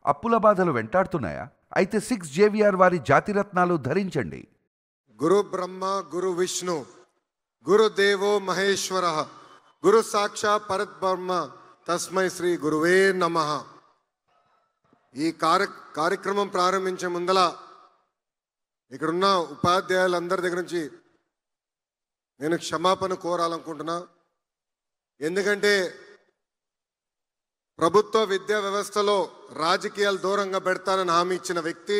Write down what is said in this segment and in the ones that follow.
అప్పుల బాధలు వెంటాడుతున్నాయా? అయితే 6 జేవిఆర్ వారి జాతిరత్నాలు ధరించండి. గురు బ్రహ్మ గురు విష్ణు గురు దేవో మహేశ్వర గురు సాక్షాత్ పరబ్రహ్మ తస్మై శ్రీ గురువే నమః. ఈ కార్యక్రమం ప్రారంభించే ముందల ఇక్కడున్న ఉపాధ్యాయులందరి దగ్గర నుంచి నేను క్షమాపణ కోరాలనుకుంటున్నా. ఎందుకంటే ప్రభుత్వ విద్యా వ్యవస్థలో రాజకీయాలు దూరంగా పెడతానని హామీ ఇచ్చిన వ్యక్తి,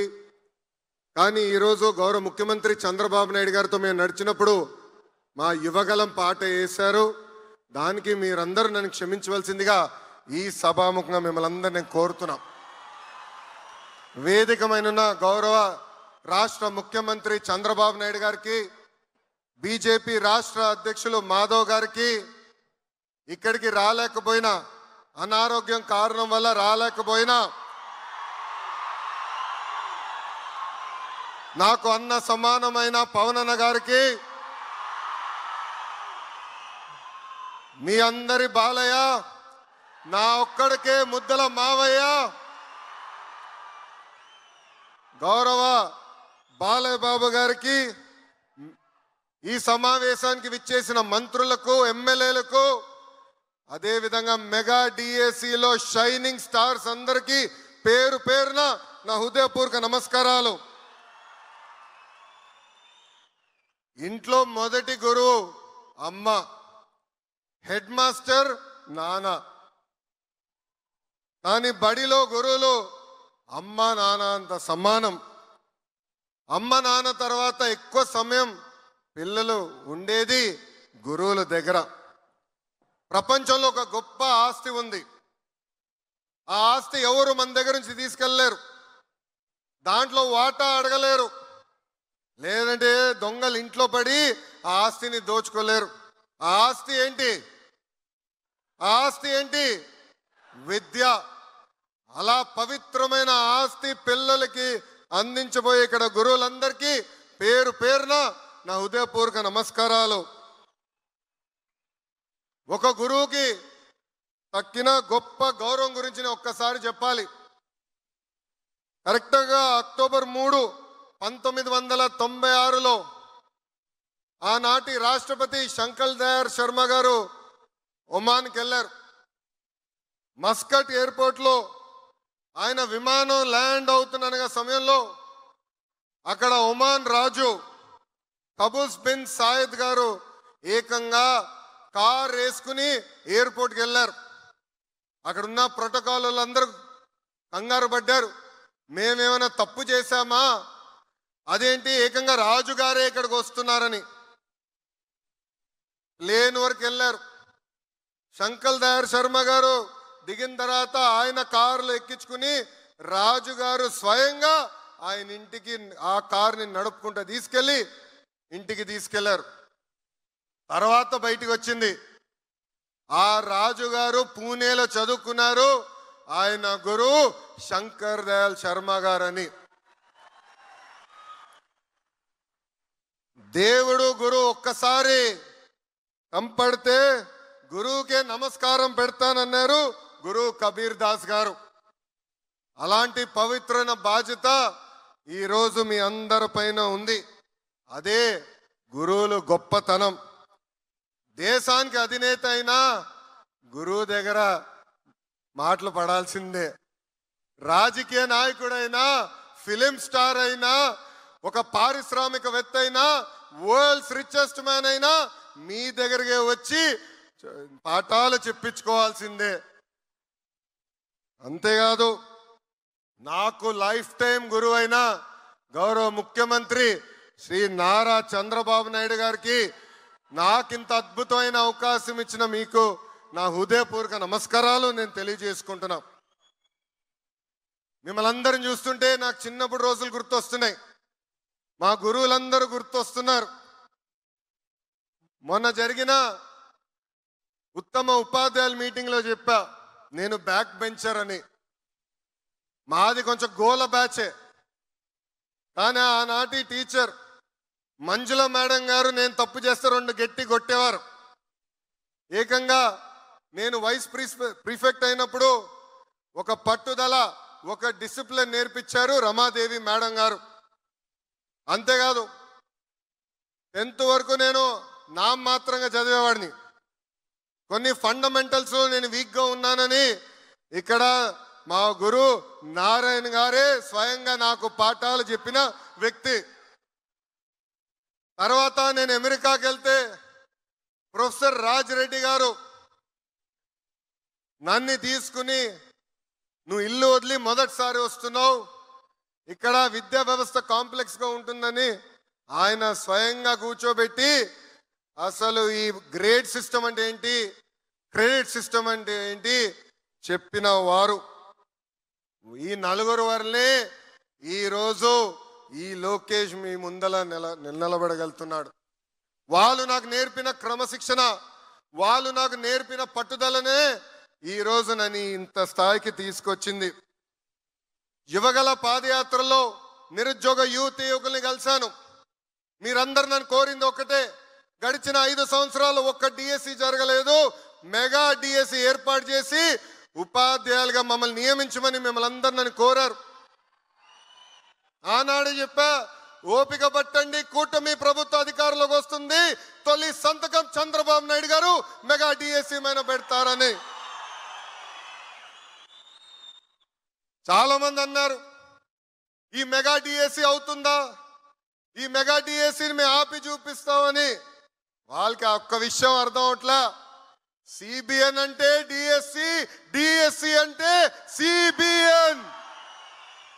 కానీ ఈరోజు గౌరవ ముఖ్యమంత్రి చంద్రబాబు నాయుడు గారితో మేము నడిచినప్పుడు మా యువగలం పాట వేశారు. దానికి మీరందరూ నన్ను క్షమించవలసిందిగా ఈ సభాముఖంగా మిమ్మల్ని అందరూ నేను కోరుతున్నా. వేదికమైన గౌరవ రాష్ట్ర ముఖ్యమంత్రి చంద్రబాబు నాయుడు గారికి, బీజేపీ రాష్ట్ర అధ్యక్షులు మాధవ్ గారికి, ఇక్కడికి రాలేకపోయినా అనారోగ్యం కారణం వల్ల రాలేకపోయినా నాకు అన్న సమానమైన పవన్ అన్న గారికి, మీ అందరి బాలయ్య, నా ఒక్కడికే ముద్దల మావయ్య, గౌరవ బాలయ్య బాబు గారికి, ఈ సమావేశానికి విచ్చేసిన మంత్రులకు, ఎమ్మెల్యేలకు, అదేవిధంగా మెగా డిఎస్సిలో షైనింగ్ స్టార్స్ అందరికీ పేరు పేరున నా హృదయపూర్వక నమస్కారాలు. ఇంట్లో మొదటి గురువు అమ్మ, హెడ్ మాస్టర్ నాన్న, కానీ బడిలో గురువులు అమ్మ నాన్న అంత సమానం. అమ్మ నాన్న తర్వాత ఎక్కువ సమయం పిల్లలు ఉండేది గురువుల దగ్గర. ప్రపంచంలో ఒక గొప్ప ఆస్తి ఉంది. ఆ ఆస్తి ఎవరు మన దగ్గర నుంచి తీసుకెళ్ళలేరు, దాంట్లో వాటా అడగలేరు, లేదంటే దొంగలు ఇంట్లో పడి ఆ ఆస్తిని దోచుకోలేరు. ఆ ఆస్తి ఏంటి? ఆ ఆస్తి ఏంటి? విద్య. అలా పవిత్రమైన ఆస్తి పిల్లలకి అందించబోయే ఇక్కడ గురువులందరికీ పేరు పేరున నా హృదయపూర్వక నమస్కారాలు. ఒక గురువుకి తక్కిన గొప్ప గౌరవం గురించి ఒక్కసారి చెప్పాలి. కరెక్ట్గా అక్టోబర్ 3, 1996లో ఆనాటి రాష్ట్రపతి శంకర్ దయాళ్ శర్మ గారు ఒమాన్కి వెళ్ళారు. మస్కట్ ఎయిర్పోర్ట్లో ఆయన విమానం ల్యాండ్ అవుతున్న సమయంలో అక్కడ ఒమాన్ రాజు కబూస్ బిన్ సాయిద్ గారు ఏకంగా కార్ వేసుకుని ఎయిర్పోర్ట్కి వెళ్ళారు. అక్కడున్న ప్రోటోకాల్ వాళ్ళందరూ కంగారు పడ్డారు, మేమేమైనా తప్పు చేశామా, అదేంటి ఏకంగా రాజుగారే ఇక్కడికి వస్తున్నారని. ప్లేన్ వరకు వెళ్ళారు. శంకర్ దయాళ్ శర్మ గారు దిగిన తర్వాత ఆయన కారులో ఎక్కించుకుని రాజుగారు స్వయంగా ఆయన ఇంటికి ఆ కార్ని నడుపుకుంటూ తీసుకెళ్ళి ఇంటికి తీసుకెళ్లారు. తర్వాత బయటికి వచ్చింది, ఆ రాజుగారు పూణేలో చదువుకున్నారు, ఆయన గురువు శంకర్ దయాళ్ శర్మ గారని. దేవుడు గురువు ఒక్కసారి కంపడితే గురువుకే నమస్కారం పెడతానన్నారు గురువు కబీర్ దాస్ గారు. అలాంటి పవిత్రమైన బాధ్యత ఈరోజు మీ అందరి పైన ఉంది. అదే గురువులు గొప్పతనం. దేశానికి అధినేత అయినా గురువు దగ్గర మాటలు పడాల్సిందే. రాజకీయ నాయకుడైనా, ఫిలిం స్టార్ అయినా, ఒక పారిశ్రామికవేత్త అయినా, వరల్డ్స్ రిచెస్ట్ మ్యాన్ అయినా మీ దగ్గరకే వచ్చి పాఠాలు చెప్పించుకోవాల్సిందే. అంతేకాదు, నాకు లైఫ్ టైం గురువు అయిన గౌరవ ముఖ్యమంత్రి శ్రీ నారా చంద్రబాబు నాయుడు గారికి నాకింత అద్భుతమైన అవకాశం ఇచ్చిన మీకు నా హృదయపూర్వక నమస్కారాలు నేను తెలియజేసుకుంటున్నా. మిమ్మల్ని అందరిని చూస్తుంటే నాకు చిన్నప్పుడు రోజులు గుర్తొస్తున్నాయి, మా గురువులందరూ గుర్తొస్తున్నారు. మొన్న జరిగిన ఉత్తమ ఉపాధ్యాయుల మీటింగ్లో చెప్పా, నేను బ్యాక్ బెంచర్ అని. మాది కొంచెం గోల బ్యాచే, కానీ ఆనాటి టీచర్ మంజుల మేడం గారు నేను తప్పు చేస్తే 2 గట్టి కొట్టేవారు. ఏకంగా నేను వైస్ ప్రిఫెక్ట్ అయినప్పుడు ఒక పట్టుదల ఒక డిసిప్లిన్ నేర్పించారు రమాదేవి మేడం గారు. అంతేకాదు 10th వరకు నేను నామమాత్రంగా చదివేవాడిని. కొన్ని ఫండమెంటల్స్ నేను వీక్గా ఉన్నానని ఇక్కడ మా గురు నారాయణ గారే స్వయంగా నాకు పాఠాలు చెప్పిన వ్యక్తి. తర్వాత నేను అమెరికాకి వెళ్తే ప్రొఫెసర్ రాజ్ రెడ్డి గారు నన్ను తీసుకుని, నువ్వు ఇల్లు వదిలి మొదటిసారి వస్తున్నావు, ఇక్కడ విద్యా వ్యవస్థ కాంప్లెక్స్గా ఉంటుందని ఆయన స్వయంగా కూర్చోబెట్టి అసలు ఈ గ్రేడ్ సిస్టమ్ అంటే ఏంటి, క్రెడిట్ సిస్టమ్ అంటే ఏంటి చెప్పిన వారు. ఈ నలుగురు వరలే ఈరోజు ఈ లోకేష్ మీ ముందల నిలబడగలుగుతున్నాడు. వాళ్ళు నాకు నేర్పిన క్రమశిక్షణ, వాళ్ళు నాకు నేర్పిన పట్టుదలనే ఈరోజు నన్ను ఇంత స్థాయికి తీసుకొచ్చింది. యువగల పాదయాత్రలో నిరుద్యోగ యువకుల్ని కలిశాను. మీరందరూ నన్ను కోరింది ఒకటే, గడిచిన 5 సంవత్సరాలు ఒక్క డిఎస్సి జరగలేదు, మెగా డిఎస్సి ఏర్పాటు చేసి ఉపాధ్యాయులుగా మమ్మల్ని నియమించమని మిమ్మల్ని అందరూ నన్ను కోరారు. ఆనాడు చెప్పా, ఓపిక పట్టండి, కూటమి ప్రభుత్వ అధికారంలోకి వస్తుంది, తొలి సంతకం చంద్రబాబు నాయుడు గారు మెగా డిఎస్సి మీద పెడతారని. చాలా మంది అన్నారు ఈ మెగా డిఎస్సి అవుతుందా, ఈ మెగా డిఎస్సిని మేము ఆపి చూపిస్తామని. వాళ్ళకి ఒక్క విషయం అర్థం అవట్లా, సిబిఎన్ అంటే డిఎస్సి, డిఎస్సి అంటే సిబిఎన్.